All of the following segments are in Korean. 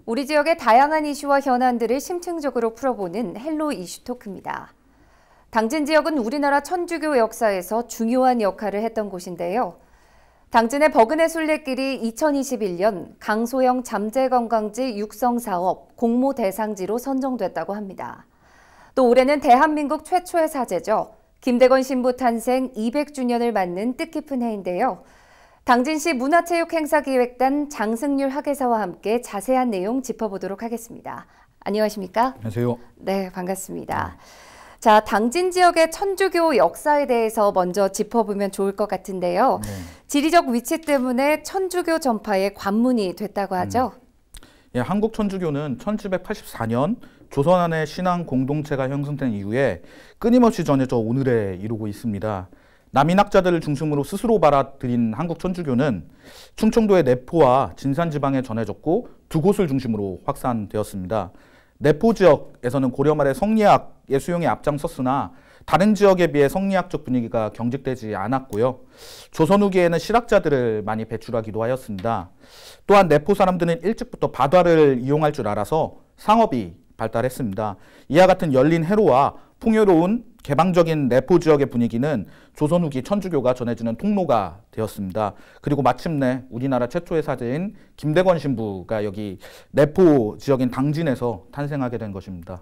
우리 지역의 다양한 이슈와 현안들을 심층적으로 풀어보는 헬로 이슈 토크입니다. 당진 지역은 우리나라 천주교 역사에서 중요한 역할을 했던 곳인데요. 당진의 버그네 순례길이 2021년 강소영 잠재관광지 육성사업 공모 대상지로 선정됐다고 합니다. 또 올해는 대한민국 최초의 사제죠. 김대건 신부 탄생 200주년을 맞는 뜻깊은 해인데요. 당진시 문화체육행사기획단 장승률 학예사와 함께 자세한 내용 짚어보도록 하겠습니다. 안녕하십니까? 안녕하세요. 네, 반갑습니다. 자, 당진 지역의 천주교 역사에 대해서 먼저 짚어보면 좋을 것 같은데요. 지리적 위치 때문에 천주교 전파의 관문이 됐다고 하죠. 예, 한국 천주교는 1784년 조선 안에 신앙 공동체가 형성된 이후에 끊임없이 전해져 오늘에 이르고 있습니다. 남인학자들을 중심으로 스스로 받아들인 한국 천주교는 충청도의 내포와 진산지방에 전해졌고 두 곳을 중심으로 확산되었습니다. 내포 지역에서는 고려 말에 성리학의 수용에 앞장섰으나 다른 지역에 비해 성리학적 분위기가 경직되지 않았고요. 조선 후기에는 실학자들을 많이 배출하기도 하였습니다. 또한 내포 사람들은 일찍부터 바다를 이용할 줄 알아서 상업이 발달했습니다. 이와 같은 열린 해로와 풍요로운 개방적인 내포 지역의 분위기는 조선 후기 천주교가 전해지는 통로가 되었습니다. 그리고 마침내 우리나라 최초의 사제인 김대건 신부가 여기 내포 지역인 당진에서 탄생하게 된 것입니다.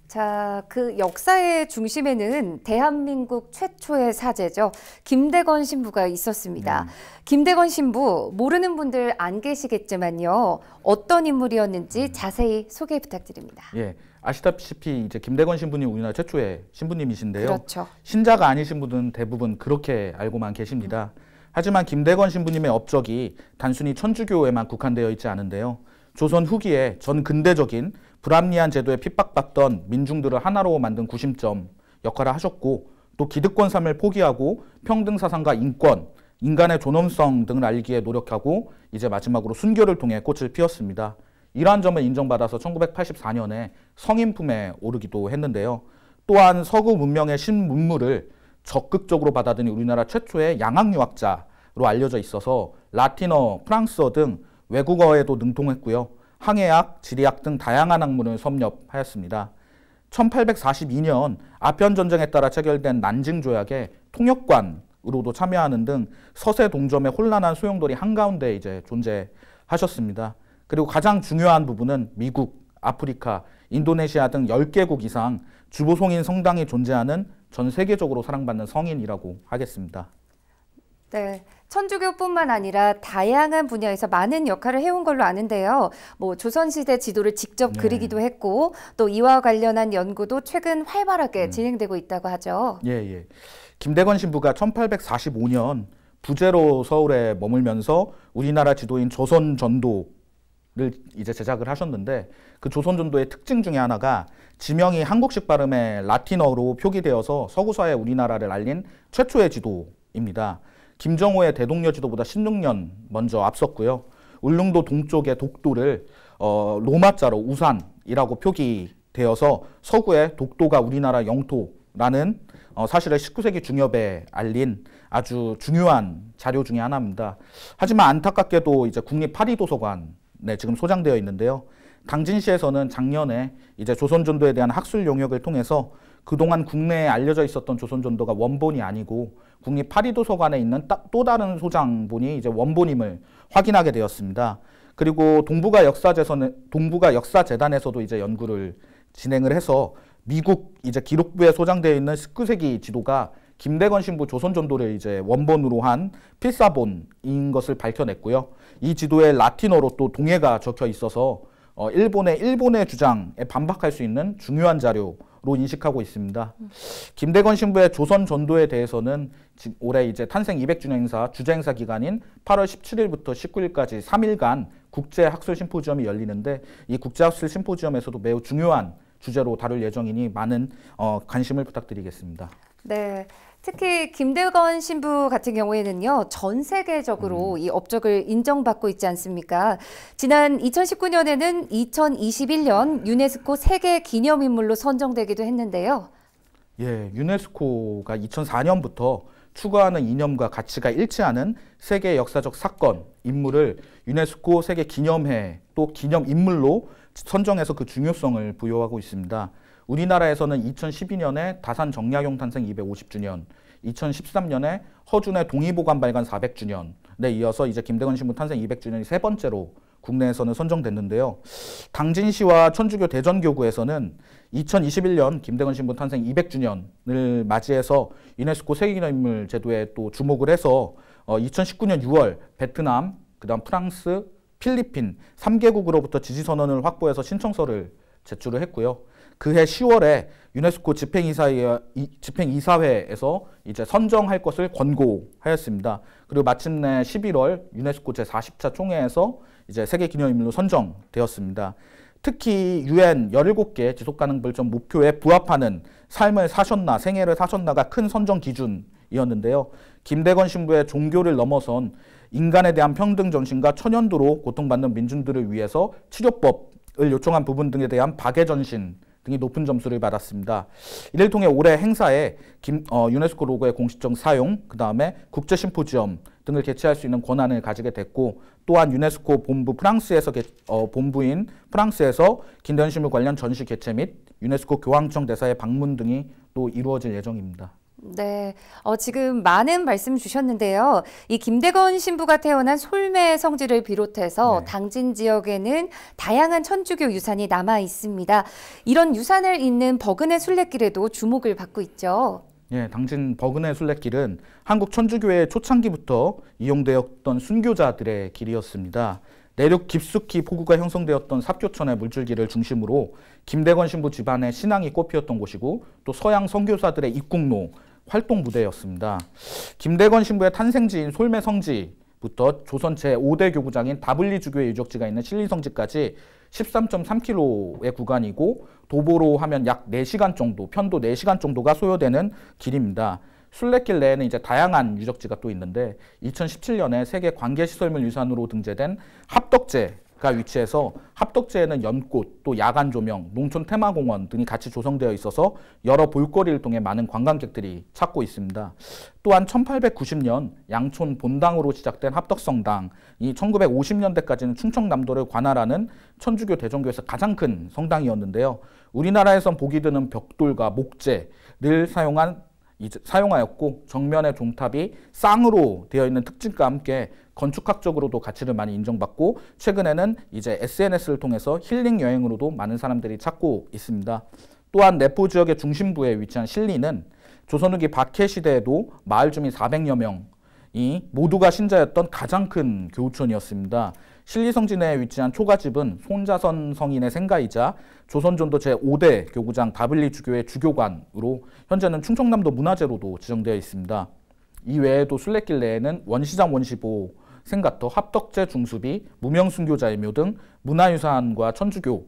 자, 그 역사의 중심에는 대한민국 최초의 사제죠. 김대건 신부가 있었습니다. 김대건 신부 모르는 분들 안 계시겠지만요. 어떤 인물이었는지 자세히 소개 부탁드립니다. 예, 아시다시피 이제 김대건 신부님 우리나라 최초의 신부님이신데요. 그렇죠. 신자가 아니신 분들은 대부분 그렇게 알고만 계십니다. 하지만 김대건 신부님의 업적이 단순히 천주교에만 국한되어 있지 않은데요. 조선 후기에 전 근대적인 불합리한 제도에 핍박받던 민중들을 하나로 만든 구심점 역할을 하셨고 또 기득권 삶을 포기하고 평등 사상과 인권, 인간의 존엄성 등을 알기에 노력하고 이제 마지막으로 순교를 통해 꽃을 피웠습니다. 이러한 점을 인정받아서 1984년에 성인품에 오르기도 했는데요. 또한 서구 문명의 신문물을 적극적으로 받아들인 우리나라 최초의 양학유학자로 알려져 있어서 라틴어, 프랑스어 등 외국어에도 능통했고요. 항해학, 지리학 등 다양한 학문을 섭렵하였습니다. 1842년 아편전쟁에 따라 체결된 난징조약에 통역관으로도 참여하는 등 서세 동점의 혼란한 소용돌이 한가운데 이제 존재하셨습니다. 그리고 가장 중요한 부분은 미국, 아프리카, 인도네시아 등 10개국 이상 주보송인 성당이 존재하는 전 세계적으로 사랑받는 성인이라고 하겠습니다. 네, 천주교뿐만 아니라 다양한 분야에서 많은 역할을 해온 걸로 아는데요. 조선시대 지도를 직접 그리기도 했고 또 이와 관련한 연구도 최근 활발하게 진행되고 있다고 하죠. 예. 김대건 신부가 1845년 부제로 서울에 머물면서 우리나라 지도인 조선전도를 이제 제작을 하셨는데 그 조선전도의 특징 중에 하나가 지명이 한국식 발음의 라틴어로 표기되어서 서구사의 우리나라를 알린 최초의 지도입니다. 김정호의 대동여 지도보다 16년 먼저 앞섰고요. 울릉도 동쪽의 독도를 로마자로 우산이라고 표기되어서 서구의 독도가 우리나라 영토라는 사실을 19세기 중엽에 알린 아주 중요한 자료 중에 하나입니다. 하지만 안타깝게도 이제 국립파리도서관에 지금 소장되어 있는데요. 당진시에서는 작년에 이제 조선전도에 대한 학술 용역을 통해서 그동안 국내에 알려져 있었던 조선전도가 원본이 아니고 국립파리도서관에 있는 또 다른 소장본이 이제 원본임을 확인하게 되었습니다. 그리고 동북아 역사재단에서도 이제 연구를 진행을 해서 미국 이제 기록부에 소장되어 있는 19세기 지도가 김대건 신부 조선전도를 이제 원본으로 한 필사본인 것을 밝혀냈고요. 이 지도에 라틴어로 또 동해가 적혀 있어서 일본의 주장에 반박할 수 있는 중요한 자료로 인식하고 있습니다. 김대건 신부의 조선 전도에 대해서는 올해 이제 탄생 200주년 행사 주재 행사 기간인 8월 17일부터 19일까지 3일간 국제 학술 심포지엄이 열리는데 이 국제 학술 심포지엄에서도 매우 중요한 주제로 다룰 예정이니 많은 관심을 부탁드리겠습니다. 네. 특히 김대건 신부 같은 경우에는요, 전 세계적으로 이 업적을 인정받고 있지 않습니까? 지난 2019년에는 2021년 유네스코 세계 기념인물로 선정되기도 했는데요. 예, 유네스코가 2004년부터 추구하는 이념과 가치가 일치하는 세계 역사적 사건, 인물을 유네스코 세계 기념회 또 기념인물로 선정해서 그 중요성을 부여하고 있습니다. 우리나라에서는 2012년에 다산 정약용 탄생 250주년, 2013년에 허준의 동의보감 발간 400주년에 이어서 이제 김대건 신부 탄생 200주년이 세 번째로 국내에서는 선정됐는데요. 당진시와 천주교 대전교구에서는 2021년 김대건 신부 탄생 200주년을 맞이해서 유네스코 세계기념인물 제도에 또 주목을 해서 2019년 6월 베트남, 그다음 프랑스, 필리핀 3개국으로부터 지지선언을 확보해서 신청서를 제출을 했고요. 그해 10월에 유네스코 집행이사회에서 이제 선정할 것을 권고하였습니다. 그리고 마침내 11월 유네스코 제40차 총회에서 이제 세계기념인물로 선정되었습니다. 특히 UN 17개 지속가능 발전 목표에 부합하는 삶을 사셨나, 생애를 사셨나가 큰 선정 기준이었는데요. 김대건 신부의 종교를 넘어선 인간에 대한 평등 정신과 천연도로 고통받는 민중들을 위해서 치료법을 요청한 부분 등에 대한 박애 전신 등이 높은 점수를 받았습니다. 이를 통해 올해 행사에 유네스코 로고의 공식적 사용, 그 다음에 국제 심포지엄 등을 개최할 수 있는 권한을 가지게 됐고, 또한 유네스코 본부 본부인 프랑스에서 김대건 신부 관련 전시 개최 및 유네스코 교황청 대사의 방문 등이 또 이루어질 예정입니다. 네, 지금 많은 말씀 주셨는데요. 이 김대건 신부가 태어난 솔매 성지를 비롯해서 당진 지역에는 다양한 천주교 유산이 남아 있습니다. 이런 유산을 잇는 버그네 순례길에도 주목을 받고 있죠. 예, 당진 버그네 순례길은 한국 천주교의 초창기부터 이용되었던 순교자들의 길이었습니다. 내륙 깊숙이 폭우가 형성되었던 삽교천의 물줄기를 중심으로 김대건 신부 집안의 신앙이 꽃피었던 곳이고, 또 서양 선교사들의 입국로, 활동 무대였습니다. 김대건 신부의 탄생지인 솔매 성지부터 조선 제5대 교구장인 다블리 주교의 유적지가 있는 신리성지까지 13.3km의 구간이고, 도보로 하면 약 4시간 정도, 편도 4시간 정도가 소요되는 길입니다. 순례길 내에는 이제 다양한 유적지가 또 있는데, 2017년에 세계 관계시설물 유산으로 등재된 합덕제가 위치해서 합덕제에는 연꽃, 또 야간 조명, 농촌 테마공원 등이 같이 조성되어 있어서 여러 볼거리를 통해 많은 관광객들이 찾고 있습니다. 또한 1890년 양촌 본당으로 시작된 합덕성당이 1950년대까지는 충청남도를 관할하는 천주교 대종교에서 가장 큰 성당이었는데요. 우리나라에선 보기 드문 벽돌과 목재를 사용하였고, 정면의 종탑이 쌍으로 되어 있는 특징과 함께 건축학적으로도 가치를 많이 인정받고, 최근에는 이제 SNS를 통해서 힐링 여행으로도 많은 사람들이 찾고 있습니다. 또한 내포 지역의 중심부에 위치한 신리는 조선 후기 박해 시대에도 마을 주민 400여 명이 모두가 신자였던 가장 큰 교우촌이었습니다. 신리성지 내에 위치한 초가집은 손자선 성인의 생가이자 조선전도 제5대 교구장 다블리 주교의 주교관으로 현재는 충청남도 문화재로도 지정되어 있습니다. 이 외에도 순례길 내에는 원시장 원시보 생가터, 합덕제 중수비, 무명순교자의 묘 등 문화유산과 천주교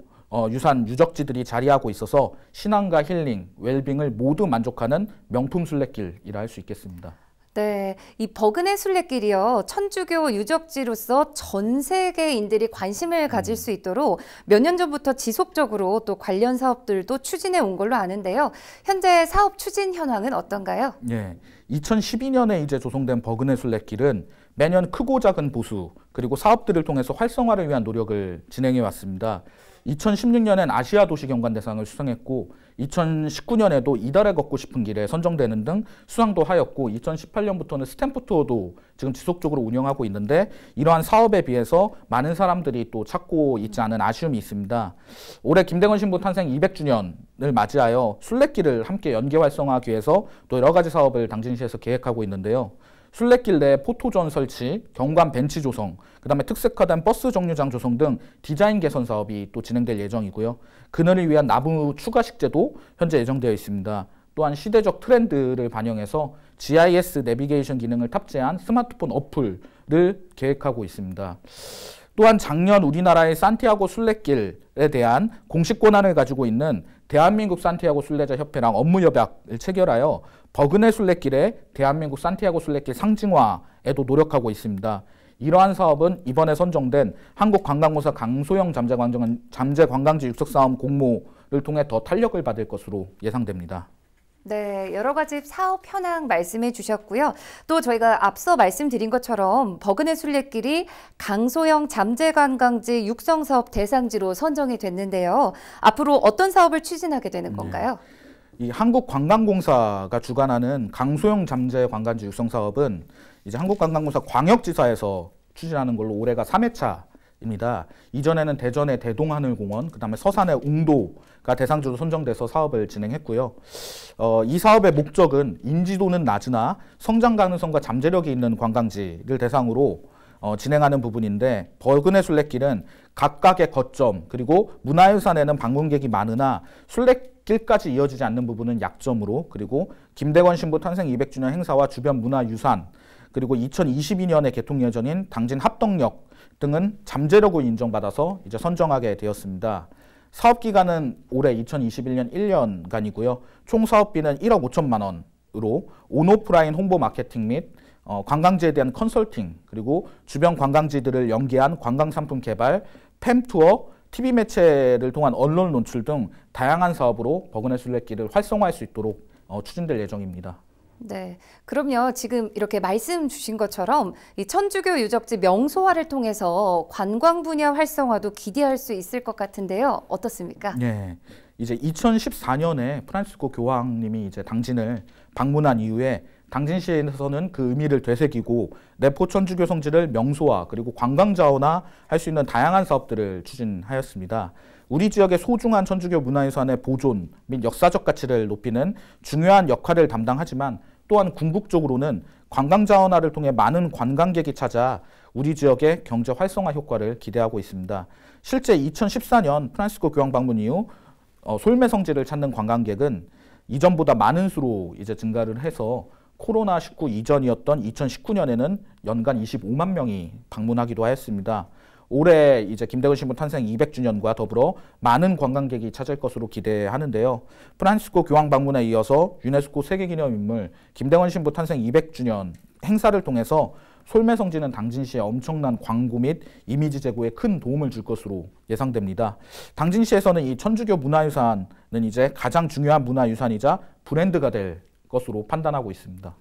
유산 유적지들이 자리하고 있어서 신앙과 힐링, 웰빙을 모두 만족하는 명품 순례길이라 할 수 있겠습니다. 네, 이 버그네 순례길이요, 천주교 유적지로서 전 세계인들이 관심을 가질 수 있도록 몇 년 전부터 지속적으로 또 관련 사업들도 추진해 온 걸로 아는데요. 현재 사업 추진 현황은 어떤가요? 예, 2012년에 이제 조성된 버그네 순례길은 매년 크고 작은 보수, 그리고 사업들을 통해서 활성화를 위한 노력을 진행해 왔습니다. 2016년엔 아시아 도시 경관 대상을 수상했고, 2019년에도 이달에 걷고 싶은 길에 선정되는 등 수상도 하였고, 2018년부터는 스탬프 투어도 지금 지속적으로 운영하고 있는데, 이러한 사업에 비해서 많은 사람들이 또 찾고 있지 않은 아쉬움이 있습니다. 올해 김대건 신부 탄생 200주년을 맞이하여 순례길을 함께 연계 활성화하기 위해서 또 여러 가지 사업을 당진시에서 계획하고 있는데요. 순례길 내 포토존 설치, 경관 벤치 조성, 그다음에 특색화된 버스 정류장 조성 등 디자인 개선 사업이 또 진행될 예정이고요. 그늘을 위한 나무 추가 식재도 현재 예정되어 있습니다. 또한 시대적 트렌드를 반영해서 GIS 내비게이션 기능을 탑재한 스마트폰 어플을 계획하고 있습니다. 또한 작년 우리나라의 산티아고 순례길에 대한 공식 권한을 가지고 있는 대한민국 산티아고 순례자 협회랑 업무 협약을 체결하여 버그네 순례길의 대한민국 산티아고 순례길 상징화에도 노력하고 있습니다. 이러한 사업은 이번에 선정된 한국관광공사 강소영 잠재관광지 육석사업 공모를 통해 더 탄력을 받을 것으로 예상됩니다. 네, 여러 가지 사업 현황 말씀해 주셨고요. 또 저희가 앞서 말씀드린 것처럼 버그네 순례길이 강소형 잠재관광지 육성사업 대상지로 선정이 됐는데요. 앞으로 어떤 사업을 추진하게 되는 건가요? 이 한국관광공사가 주관하는 강소형 잠재 관광지 육성 사업은 이제 한국관광공사 광역지사에서 추진하는 걸로 올해가 3회차입니다. 이전에는 대전의 대동하늘공원, 그다음에 서산의 웅도가 대상지로 선정돼서 사업을 진행했고요. 이 사업의 목적은 인지도는 낮으나 성장 가능성과 잠재력이 있는 관광지를 대상으로 진행하는 부분인데, 버그네 순례길은 각각의 거점 그리고 문화유산에는 방문객이 많으나 순례길까지 이어지지 않는 부분은 약점으로, 그리고 김대건 신부 탄생 200주년 행사와 주변 문화유산, 그리고 2022년에 개통 예정인 당진 합덕역 등은 잠재력으로 인정받아서 이제 선정하게 되었습니다. 사업 기간은 올해 2021년 1년간이고요. 총 사업비는 1억 5천만 원으로 온오프라인 홍보 마케팅 및 관광지에 대한 컨설팅, 그리고 주변 관광지들을 연계한 관광상품 개발, 팸투어, TV 매체를 통한 언론 노출 등 다양한 사업으로 버그네 순례길을 활성화할 수 있도록 추진될 예정입니다. 네, 그럼요. 지금 이렇게 말씀 주신 것처럼 이 천주교 유적지 명소화를 통해서 관광 분야 활성화도 기대할 수 있을 것 같은데요. 어떻습니까? 네, 이제 2014년에 프란시스코 교황님이 이제 당진을 방문한 이후에 당진시에서는 그 의미를 되새기고 내포 천주교 성지를 명소화 그리고 관광 자원화 할 수 있는 다양한 사업들을 추진하였습니다. 우리 지역의 소중한 천주교 문화유산의 보존 및 역사적 가치를 높이는 중요한 역할을 담당하지만, 또한 궁극적으로는 관광 자원화를 통해 많은 관광객이 찾아 우리 지역의 경제 활성화 효과를 기대하고 있습니다. 실제 2014년 프란시스코 교황 방문 이후 솔메 성지를 찾는 관광객은 이전보다 많은 수로 이제 증가를 해서 코로나19 이전이었던 2019년에는 연간 25만 명이 방문하기도 하였습니다. 올해 이제 김대건 신부 탄생 200주년과 더불어 많은 관광객이 찾을 것으로 기대하는데요. 프란시스코 교황 방문에 이어서 유네스코 세계기념인물 김대건 신부 탄생 200주년 행사를 통해서 솔메 성지는 당진시에 엄청난 광고 및 이미지 제고에 큰 도움을 줄 것으로 예상됩니다. 당진시에서는 이 천주교 문화유산은 이제 가장 중요한 문화유산이자 브랜드가 될 것으로 판단하고 있습니다.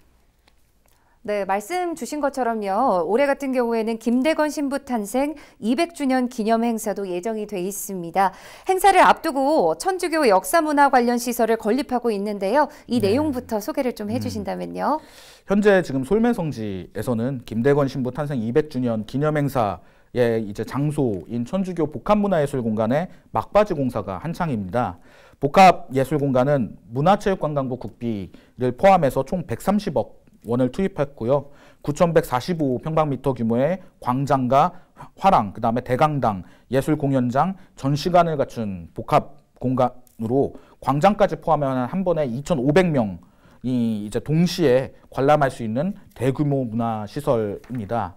네, 말씀 주신 것처럼요. 올해 같은 경우에는 김대건 신부 탄생 200주년 기념 행사도 예정이 돼 있습니다. 행사를 앞두고 천주교 역사문화 관련 시설을 건립하고 있는데요. 이 내용부터 소개를 좀 해주신다면요. 현재 지금 솔메성지에서는 김대건 신부 탄생 200주년 기념 행사의 이제 장소인 천주교 복합문화예술공간의 막바지 공사가 한창입니다. 복합예술공간은 문화체육관광부 국비를 포함해서 총 130억 원을 투입했고요. 9,145평방미터 규모의 광장과 화랑, 그다음에 대강당, 예술공연장, 전시관을 갖춘 복합 공간으로 광장까지 포함하면 한 번에 2,500명이 이제 동시에 관람할 수 있는 대규모 문화시설입니다.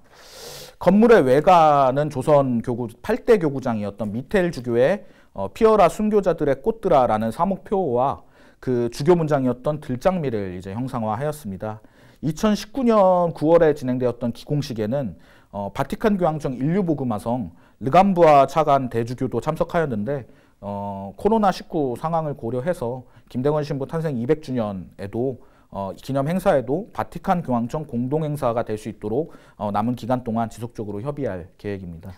건물의 외관은 조선 교구 8대 교구장이었던 미테일 주교의 피어라 순교자들의 꽃들아라는 사목표와 그 주교 문장이었던 들장미를 이제 형상화하였습니다. 2019년 9월에 진행되었던 기공식에는 바티칸 교황청 인류복음화성 르감부아 차관 대주교도 참석하였는데 코로나19 상황을 고려해서 김대건 신부 탄생 200주년에도 기념 행사에도 바티칸 교황청 공동 행사가 될 수 있도록 남은 기간 동안 지속적으로 협의할 계획입니다.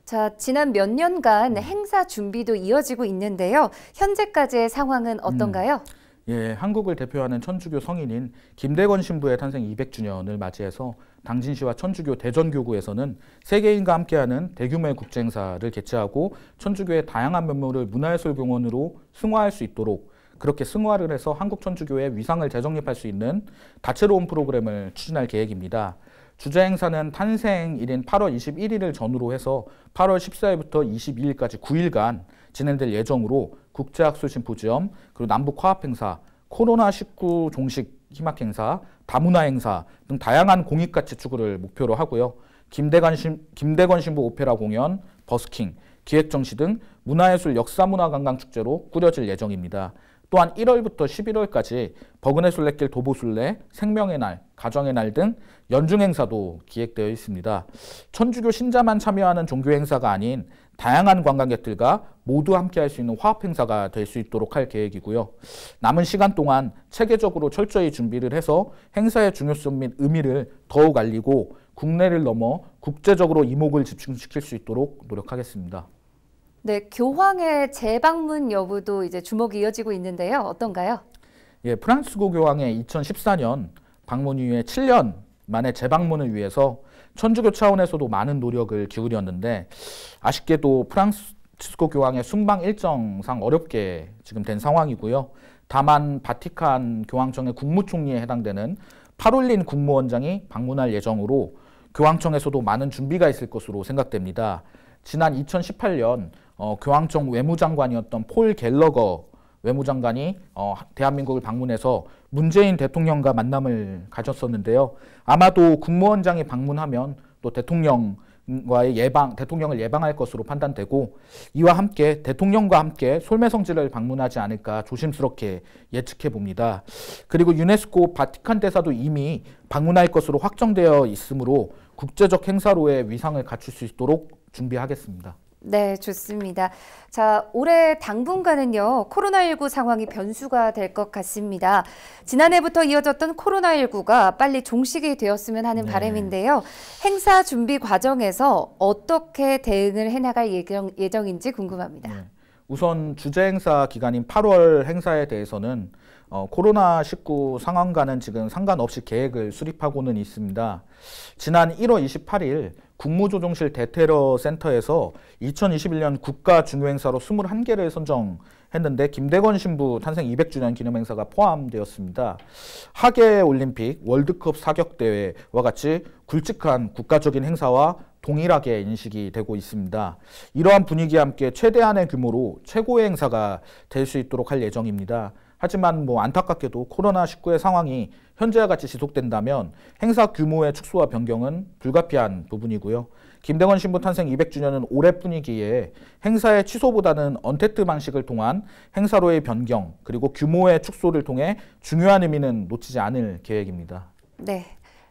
자, 지난 몇 년간 행사 준비도 이어지고 있는데요. 현재까지의 상황은 어떤가요? 예, 한국을 대표하는 천주교 성인인 김대건 신부의 탄생 200주년을 맞이해서 당진시와 천주교 대전교구에서는 세계인과 함께하는 대규모의 국제행사를 개최하고 천주교의 다양한 면모를 문화예술공원으로 승화할 수 있도록, 그렇게 승화를 해서 한국 천주교의 위상을 재정립할 수 있는 다채로운 프로그램을 추진할 계획입니다. 주제 행사는 탄생일인 8월 21일을 전후로 해서 8월 14일부터 22일까지 9일간 진행될 예정으로 국제학술 심포지엄, 그리고 남북 화합 행사, 코로나19 종식 희망 행사, 다문화 행사 등 다양한 공익가치 추구를 목표로 하고요. 김대건 신부 오페라 공연, 버스킹, 기획정시 등 문화예술 역사문화관광축제로 꾸려질 예정입니다. 또한 1월부터 11월까지 버그네 순례길 도보순례, 생명의 날, 가정의 날 등 연중 행사도 기획되어 있습니다. 천주교 신자만 참여하는 종교 행사가 아닌 다양한 관광객들과 모두 함께할 수 있는 화합 행사가 될 수 있도록 할 계획이고요. 남은 시간 동안 체계적으로 철저히 준비를 해서 행사의 중요성 및 의미를 더욱 알리고 국내를 넘어 국제적으로 이목을 집중시킬 수 있도록 노력하겠습니다. 네, 교황의 재방문 여부도 이제 주목이 이어지고 있는데요. 어떤가요? 예, 프란치스코 교황의 2014년 방문 이후에 7년 만에 재방문을 위해서 천주교 차원에서도 많은 노력을 기울였는데 아쉽게도 프란치스코 교황의 순방 일정상 어렵게 지금 된 상황이고요. 다만 바티칸 교황청의 국무총리에 해당되는 파롤린 국무원장이 방문할 예정으로 교황청에서도 많은 준비가 있을 것으로 생각됩니다. 지난 2018년 교황청 외무장관이었던 폴 갤러거 외무장관이 대한민국을 방문해서 문재인 대통령과 만남을 가졌었는데요. 아마도 국무원장이 방문하면 또 대통령을 예방할 것으로 판단되고 이와 함께 대통령과 함께 솔메성지를 방문하지 않을까 조심스럽게 예측해 봅니다. 그리고 유네스코 바티칸 대사도 이미 방문할 것으로 확정되어 있으므로 국제적 행사로의 위상을 갖출 수 있도록 준비하겠습니다. 네, 좋습니다. 자, 올해 당분간은요, 코로나19 상황이 변수가 될 것 같습니다. 지난해부터 이어졌던 코로나19가 빨리 종식이 되었으면 하는 바람인데요. 행사 준비 과정에서 어떻게 대응을 해나갈 예정인지 궁금합니다. 네. 우선 주재 행사 기간인 8월 행사에 대해서는 코로나19 상황과는 지금 상관없이 계획을 수립하고는 있습니다. 지난 1월 28일 국무조정실 대테러 센터에서 2021년 국가 중요행사로 21개를 선정했는데 김대건 신부 탄생 200주년 기념행사가 포함되었습니다. 하계올림픽, 월드컵 사격대회와 같이 굵직한 국가적인 행사와 동일하게 인식이 되고 있습니다. 이러한 분위기와 함께 최대한의 규모로 최고의 행사가 될 수 있도록 할 예정입니다. 하지만 안타깝게도 코로나19의 상황이 현재와 같이 지속된다면 행사 규모의 축소와 변경은 불가피한 부분이고요. 김대건 신부 탄생 200주년은 올해뿐이기에 행사의 취소보다는 언택트 방식을 통한 행사로의 변경 그리고 규모의 축소를 통해 중요한 의미는 놓치지 않을 계획입니다. 네.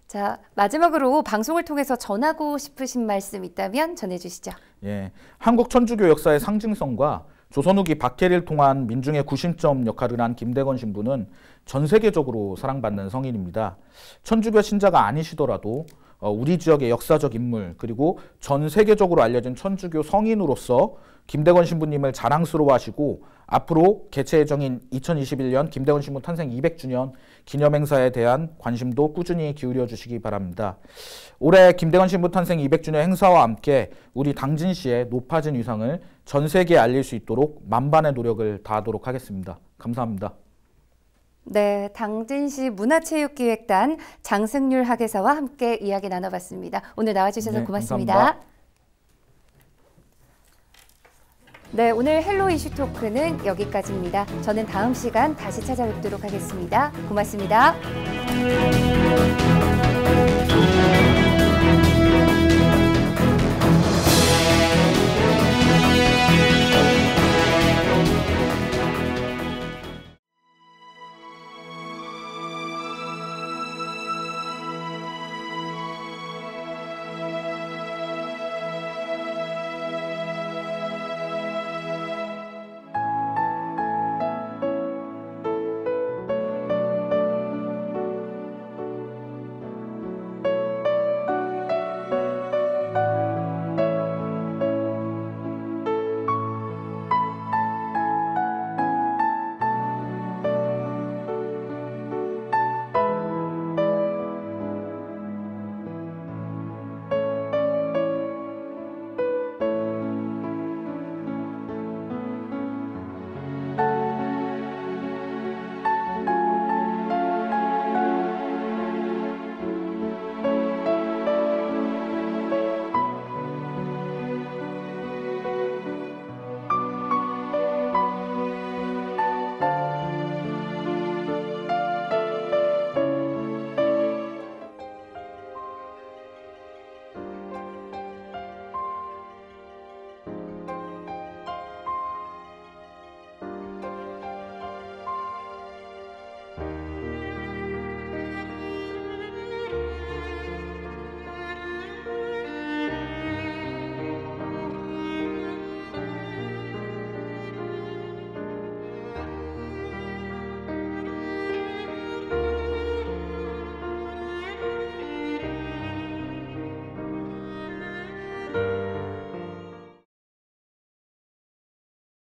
자, 마지막으로 방송을 통해서 전하고 싶으신 말씀 있다면 전해주시죠. 예, 한국 천주교 역사의 상징성과 조선 후기 박해를 통한 민중의 구심점 역할을 한 김대건 신부는 전 세계적으로 사랑받는 성인입니다. 천주교 신자가 아니시더라도 우리 지역의 역사적 인물 그리고 전 세계적으로 알려진 천주교 성인으로서 김대건 신부님을 자랑스러워하시고 앞으로 개최 예정인 2021년 김대건 신부 탄생 200주년 기념행사에 대한 관심도 꾸준히 기울여 주시기 바랍니다. 올해 김대건 신부 탄생 200주년 행사와 함께 우리 당진시의 높아진 위상을 전 세계에 알릴 수 있도록 만반의 노력을 다하도록 하겠습니다. 감사합니다. 네, 당진시 문화체육기획단 장승률 학예사와 함께 이야기 나눠봤습니다. 오늘 나와주셔서 고맙습니다. 감사합니다. 네, 오늘 헬로 이슈 토크는 여기까지입니다. 저는 다음 시간 다시 찾아뵙도록 하겠습니다. 고맙습니다.